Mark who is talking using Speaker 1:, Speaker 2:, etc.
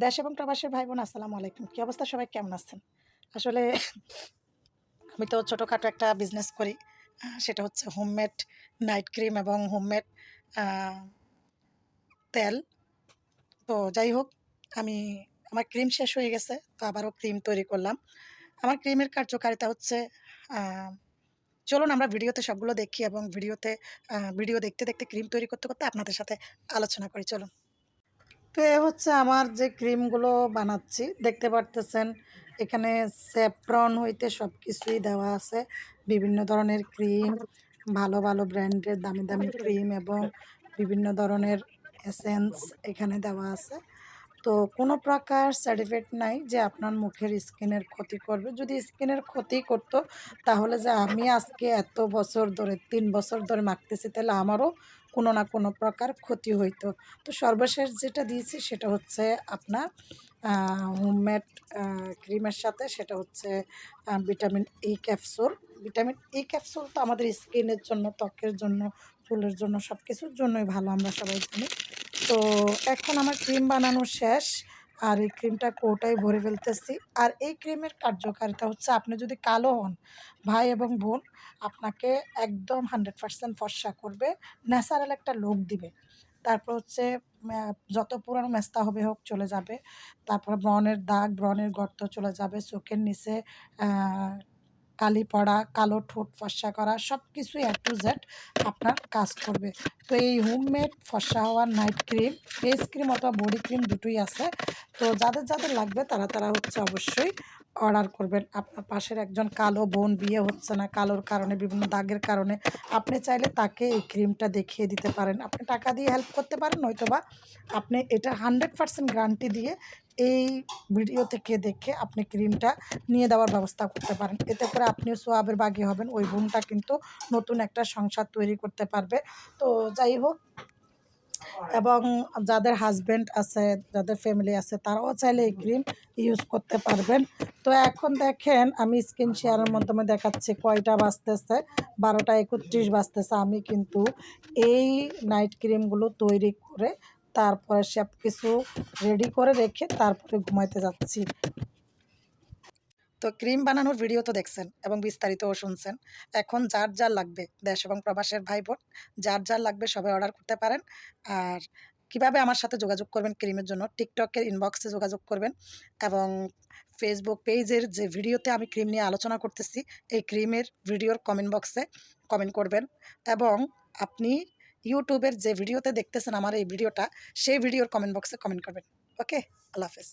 Speaker 1: দেশ এবং প্রবাসের ভাই বোন আসসালামু আলাইকুম। কি অবস্থা, সবাই কেমন আছেন? আসলে আমি তো ছোটোখাটো একটা বিজনেস করি। সেটা হচ্ছে হোমমেড নাইট ক্রিম এবং হোমমেড আ তেল। তো যাই হোক, আমি আমার ক্রিম শেষ হয়ে গেছে। তো আবারও ক্রিম তৈরি করলাম। আমার ক্রিমের কার্যকারিতা হচ্ছে আ চলুন আমরা ভিডিওতে সবগুলো দেখি এবং ভিডিও দেখতে, দেখতে ক্রিম তৈরি করতে, করতে আপনাদের সাথে আলোচনা করি, চলুন। তো এ হচ্ছে আমার যে ক্রিমগুলো বানাচ্ছি। দেখতে পারতেছেন এখানে স্যাফরন হইতে সবকিছুই দেওয়া আছে। বিভিন্ন ধরনের ক্রিম, ভালো, ভালো ব্র্যান্ডের দামি, দামি ক্রিম এবং বিভিন্ন ধরনের এসেন্স এখানে দেওয়া আছে। তো কোনো প্রকার সাইড ইফেক্ট নাই যে আপনার মুখের স্কিনের ক্ষতি করবে। যদি স্কিনের ক্ষতি করত, তাহলে যে আমি আজকে এত বছর ধরে ৩ বছর ধরে মাখতেছি, তাহলে আমারও কোনো না কোনো প্রকার ক্ষতি হইতো। তো সর্বশেষ যেটা দিয়েছি সেটা হচ্ছে আপনার আ হোমমেড আ ক্রিমের সাথে সেটা হচ্ছে vitamin E capsule. Vitamin E capsule তো আমাদের স্কিনের জন্য, ত্বকের জন্য, চুলের জন্য সবকিছুর জন্যই ভালো, আমরা সবাই জানি। তো এখন আমার ক্রিম বানানো শেষ। আর এই ক্রিমটা কৌটায় ভরে ফেলতেছি। আর এই ক্রিমের কার্যকারিতা হচ্ছে, আপনি যদি কালো হন, ভাই এবং বোন, আপনাকে একদম 100% ফর্সা করবে। ন্যাচারাল একটা লুক দিবে। তারপর হচ্ছে ম্যা যত পুরানো মেস্তা হবে হোক চলে যাবে। তারপরে ব্রণের দাগ, ব্রণের গর্ত চলে যাবে। চোখের নিচে আ কালি পড়া, কালো ঠোঁট ফর্সা করা সবকিছুই A to Z আপনার কাজ করবে। তো এই হোমমেড ফর্সা হওয়ার নাইট ক্রিম, ফেস ক্রিম অথবা বডি ক্রিম দুটোই আছে। তো যাদের লাগবে তারা হচ্ছে অবশ্যই অর্ডার করবেন। আপনার পাশের একজন কালো বোন, বিয়ে হচ্ছে না কালোর কারণে, বিভিন্ন দাগের কারণে, আপনি চাইলে তাকে এই ক্রিমটা দেখিয়ে দিতে পারেন। আপনি টাকা দিয়ে হেল্প করতে পারেন, নয়তোবা আপনি এটা 100% গ্যারান্টি দিয়ে এই ভিডিও থেকে দেখে আপনি ক্রিমটা নিয়ে দেওয়ার ব্যবস্থা করতে পারেন। এতে করে আপনিও সোয়াবের ভাগী হবেন। ওই বোনটা কিন্তু নতুন একটা সংসার তৈরি করতে পারবে। তো যাই হোক, এবং যাদের হাসব্যান্ড আছে, যাদের ফ্যামিলি আছে, তারাও চাইলে এই ক্রিম ইউজ করতে পারবেন। তো এখন দেখেন আমি স্ক্রিন শেয়ারের মাধ্যমে দেখাচ্ছি কয়টা বাজতেছে, 12টা 31 বাজতেছে। আমি কিন্তু এই নাইট ক্রিমগুলো তৈরি করে তারপরে সবকিছু রেডি করে রেখে তারপরে ঘুমাইতে যাচ্ছি। তো ক্রিম বানানোর ভিডিও তো দেখছেন এবং বিস্তারিতও শুনছেন। এখন যার লাগবে, দেশ এবং প্রবাসের ভাই-বোন, যার লাগবে সবাই অর্ডার করতে পারেন। আর কিভাবে আমার সাথে যোগাযোগ করবেন ক্রিমের জন্য, টিকটকের ইনবক্সে যোগাযোগ করবেন এবং ফেসবুক পেজের যে ভিডিওতে আমি ক্রিম নিয়ে আলোচনা করতেছি, এই ক্রিমের ভিডিওর কমেন্ট বক্সে কমেন্ট করবেন এবং আপনি ইউটিউবের যে ভিডিওতে দেখতেছেন আমার এই ভিডিওটা, সেই ভিডিওর কমেন্ট বক্সে কমেন্ট করবেন। ওকে? আল্লাহ হাফেজ।